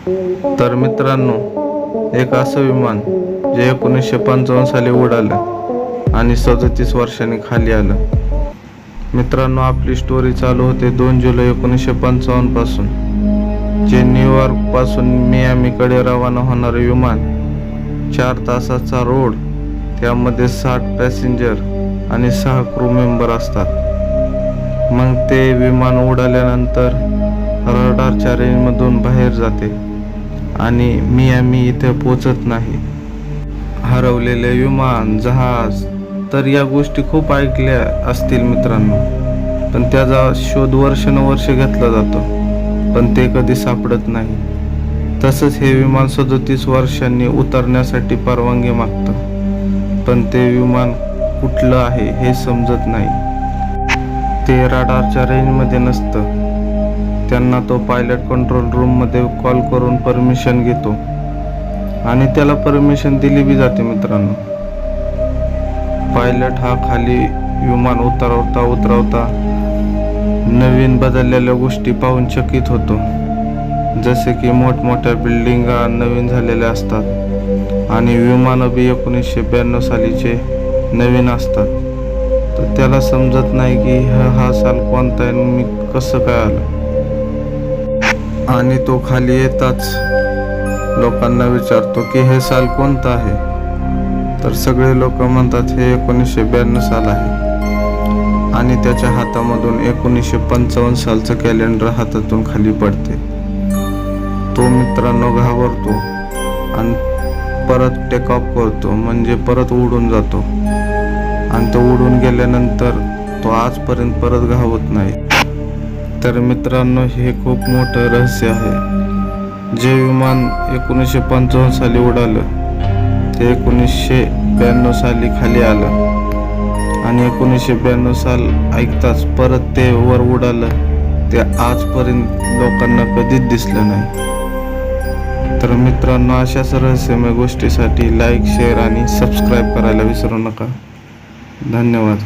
तर मित्रांनो, एक असं विमान जे 1955 साली उडालं आणि 37 वर्षांनी खाली आलं. मित्रांनो, आपली स्टोरी चालू होते 2 जुलै 1955 पासून. जे न्यूयॉर्क पासून मियामीकडे रवाना होणारे विमान, 4 तासाचा रोड, त्यामध्ये 60 पॅसेंजर आणि 6 क्रू मेंबर असतात. मग ते विमान उडाल्यानंतर रडारच्या रेंजमधून बाहेर जाते आणि मियामी इथे पोचत नाही. हरवलेले विमान, जहाज, तर या गोष्टी खूप ऐकल्या असतील मित्रांनो, पण त्याचा शोध वर्षानुवर्ष घेतला जातो, पण ते कधी सापडत नाही. तसंच हे विमान 37 वर्षांनी उतरण्यासाठी परवानगी मागतं, पण ते विमान कुठलं आहे हे समजत नाही. ते रडारच्या रेंजमध्ये नसतं. त्यांना तो पायलट कंट्रोल रूममध्ये कॉल करून परमिशन घेतो आणि त्याला परमिशन दिली बी जाते मित्रांनो. पायलट हा खाली विमान उतरवता नवीन बदललेल्या गोष्टी पाहून चकित होतो. जसे की मोठमोठ्या बिल्डिंगा नवीन झालेल्या असतात आणि विमानं बी 1992 सालीचे नवीन असतात. तर त्याला समजत नाही की हा साल कोणता आहे, मी कसं काय आलं. आणि तो खाली येताच लोकांना विचारतो की हे साल कोणतं आहे. तर सगळे लोक म्हणतात हे 1992 साल आहे आणि त्याच्या हातामधून 1955 सालचं कॅलेंडर हातातून खाली पडते. तो मित्रांनो घाबरतो आणि परत टेक ऑफ करतो, म्हणजे परत उडून जातो. आणि तो उडून गेल्यानंतर तो आजपर्यंत परत घावत नाही. तर मित्रांनो, हे खूप मोठं रहस्य आहे. जे विमान 1955 साली उडालं ते 1992 साली खाली आलं आणि 1992 साल ऐकताच परत ते वर उडालं. ते आजपर्यंत लोकांना कधीच दिसलं नाही. तर मित्रांनो, अशाच रहस्यमय गोष्टीसाठी लाईक, शेअर आणि सबस्क्राईब करायला विसरू नका. धन्यवाद.